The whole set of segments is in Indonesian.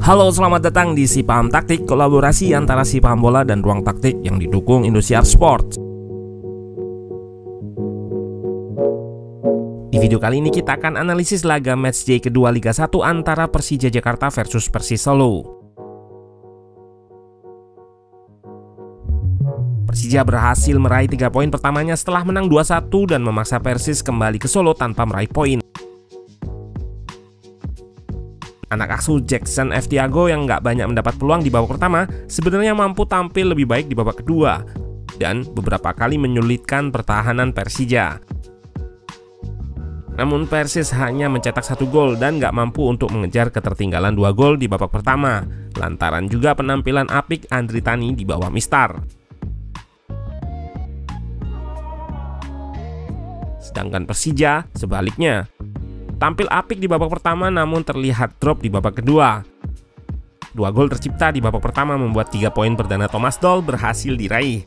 Halo, selamat datang di Si Paham Taktik, kolaborasi antara Si Paham Bola dan Ruang Taktik yang didukung Indosiar Sport. Di video kali ini kita akan analisis laga matchday kedua Liga 1 antara Persija Jakarta versus Persis Solo. Persija berhasil meraih 3 poin pertamanya setelah menang 2-1 dan memaksa Persis kembali ke Solo tanpa meraih poin. Anak asuh Jackson F. Tiago yang nggak banyak mendapat peluang di babak pertama sebenarnya mampu tampil lebih baik di babak kedua dan beberapa kali menyulitkan pertahanan Persija. Namun Persis hanya mencetak 1 gol dan nggak mampu untuk mengejar ketertinggalan 2 gol di babak pertama, lantaran juga penampilan apik Andri Tani di bawah Mistar. Sedangkan Persija sebaliknya tampil apik di babak pertama namun terlihat drop di babak kedua. 2 gol tercipta di babak pertama membuat 3 poin perdana Thomas Doll berhasil diraih.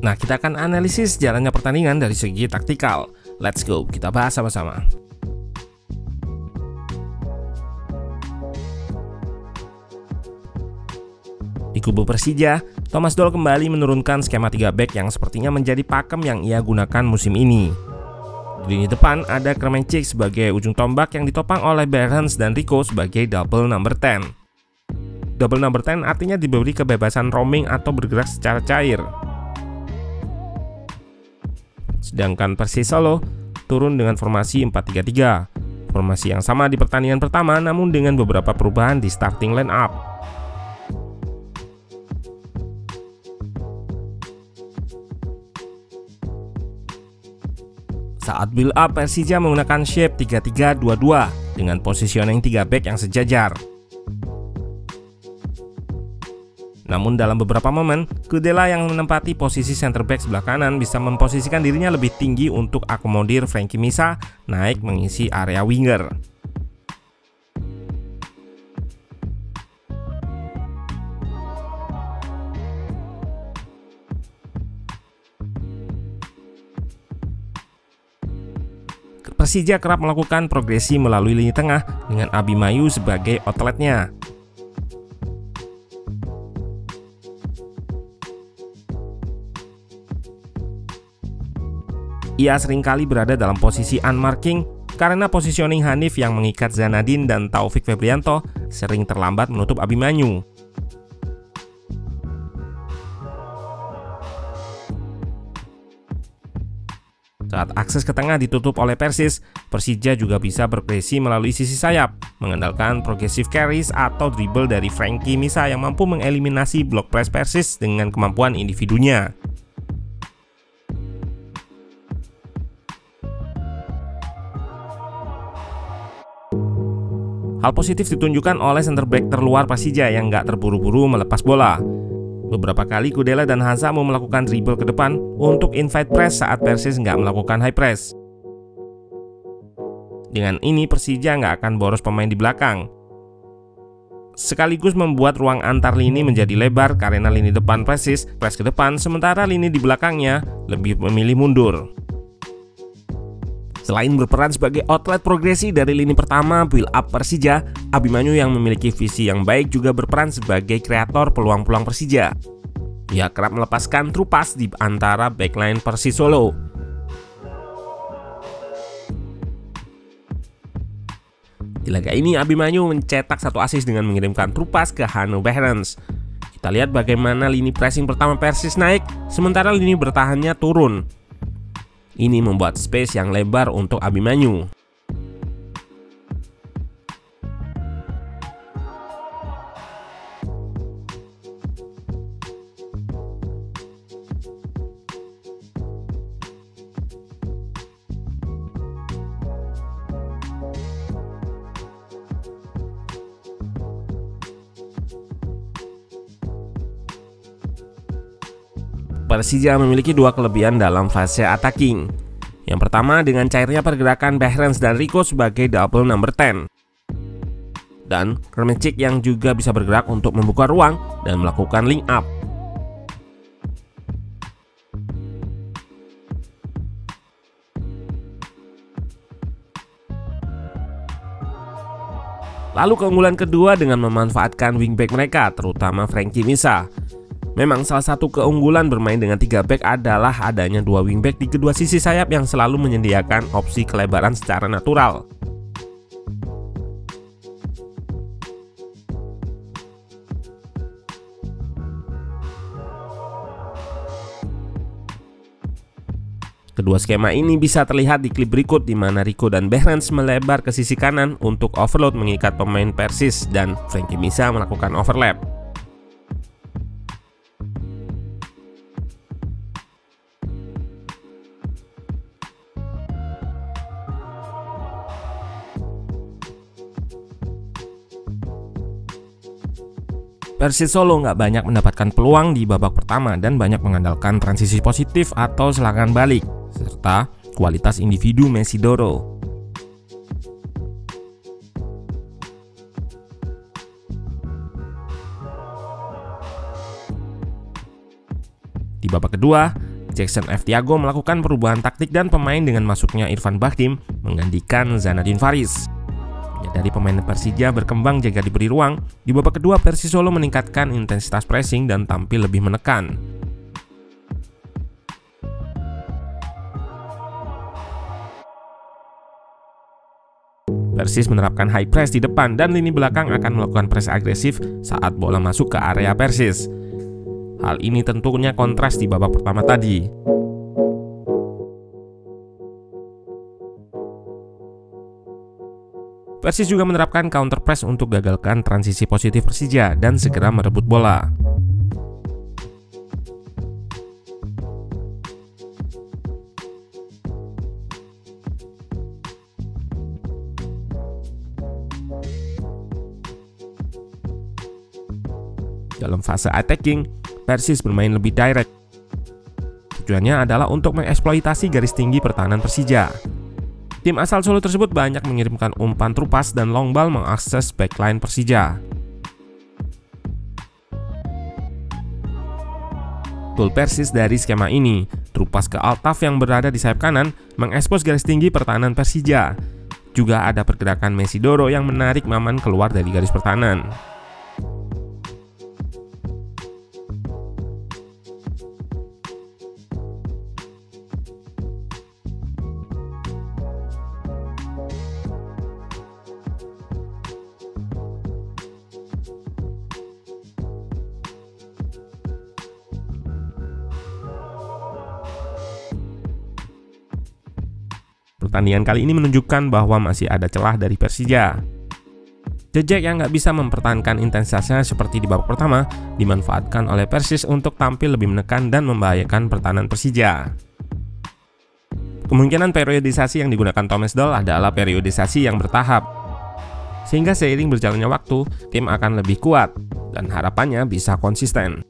Nah, kita akan analisis jalannya pertandingan dari segi taktikal. Let's go, kita bahas sama-sama. Di kubu Persija, Thomas Doll kembali menurunkan skema 3 back yang sepertinya menjadi pakem yang ia gunakan musim ini. Di lini depan ada Kremenchik sebagai ujung tombak yang ditopang oleh Behrens dan Rico sebagai double number 10. Double number 10 artinya diberi kebebasan roaming atau bergerak secara cair. Sedangkan Persis Solo turun dengan formasi 4-3-3. Formasi yang sama di pertandingan pertama namun dengan beberapa perubahan di starting line up. Saat build up, Persija menggunakan shape 3-3-2-2 dengan positioning 3 back yang sejajar. Namun dalam beberapa momen, Kudela yang menempati posisi center back sebelah kanan bisa memposisikan dirinya lebih tinggi untuk akomodir Frankie Misa naik mengisi area winger. Persija kerap melakukan progresi melalui lini tengah dengan Abimanyu sebagai outletnya. Ia seringkali berada dalam posisi unmarking karena positioning Hanif yang mengikat Zanadin dan Taufik Febrianto sering terlambat menutup Abimanyu. Saat akses ke tengah ditutup oleh Persis, Persija juga bisa berpresi melalui sisi sayap, mengandalkan progressive carries atau dribble dari Frankie Misa yang mampu mengeliminasi block press Persis dengan kemampuan individunya. Hal positif ditunjukkan oleh center back terluar Persija yang nggak terburu-buru melepas bola. Beberapa kali Kudela dan Hansa mau melakukan dribble ke depan untuk invite press saat Persis nggak melakukan high press. Dengan ini Persija nggak akan boros pemain di belakang, sekaligus membuat ruang antar lini menjadi lebar karena lini depan Persis press ke depan sementara lini di belakangnya lebih memilih mundur. Selain berperan sebagai outlet progresi dari lini pertama build up Persija, Abimanyu yang memiliki visi yang baik juga berperan sebagai kreator peluang-peluang Persija. Ia kerap melepaskan true pass di antara backline Persis Solo. Di laga ini Abimanyu mencetak 1 assist dengan mengirimkan true pass ke Hanno Behrens. Kita lihat bagaimana lini pressing pertama Persis naik, sementara lini bertahannya turun. Ini membuat space yang lebar untuk Abimanyu. Persija memiliki 2 kelebihan dalam fase attacking. Yang pertama dengan cairnya pergerakan Behrens dan Rico sebagai double number 10. Dan Kremenchik yang juga bisa bergerak untuk membuka ruang dan melakukan link up. Lalu keunggulan kedua dengan memanfaatkan wingback mereka, terutama Frankie Misa. Memang salah satu keunggulan bermain dengan 3 back adalah adanya 2 wingback di kedua sisi sayap yang selalu menyediakan opsi kelebaran secara natural. Kedua skema ini bisa terlihat di klip berikut di mana Rico dan Behrens melebar ke sisi kanan untuk overload mengikat pemain Persis dan Frankie Misa melakukan overlap. Persis Solo nggak banyak mendapatkan peluang di babak pertama dan banyak mengandalkan transisi positif atau serangan balik, serta kualitas individu Mesidoro. Di babak kedua, Jackson F. Tiago melakukan perubahan taktik dan pemain dengan masuknya Irfan Bahdim menggantikan Zanadin Faris. Dari pemain Persija berkembang jika diberi ruang, di babak kedua Persis Solo meningkatkan intensitas pressing dan tampil lebih menekan. Persis menerapkan high press di depan dan lini belakang akan melakukan press agresif saat bola masuk ke area Persis. Hal ini tentunya kontras di babak pertama tadi. Persis juga menerapkan counter press untuk gagalkan transisi positif Persija dan segera merebut bola. Dalam fase attacking, Persis bermain lebih direct. Tujuannya adalah untuk mengeksploitasi garis tinggi pertahanan Persija. Tim asal Solo tersebut banyak mengirimkan umpan true pass dan long ball mengakses backline Persija. Gol Persis dari skema ini, true pass ke Altaf yang berada di sayap kanan, mengekspos garis tinggi pertahanan Persija. Juga ada pergerakan Mesidoro yang menarik Maman keluar dari garis pertahanan. Pertandingan kali ini menunjukkan bahwa masih ada celah dari Persija. The Jack yang nggak bisa mempertahankan intensitasnya seperti di babak pertama dimanfaatkan oleh Persis untuk tampil lebih menekan dan membahayakan pertahanan Persija. Kemungkinan periodisasi yang digunakan Thomas Doll adalah periodisasi yang bertahap, sehingga seiring berjalannya waktu tim akan lebih kuat dan harapannya bisa konsisten.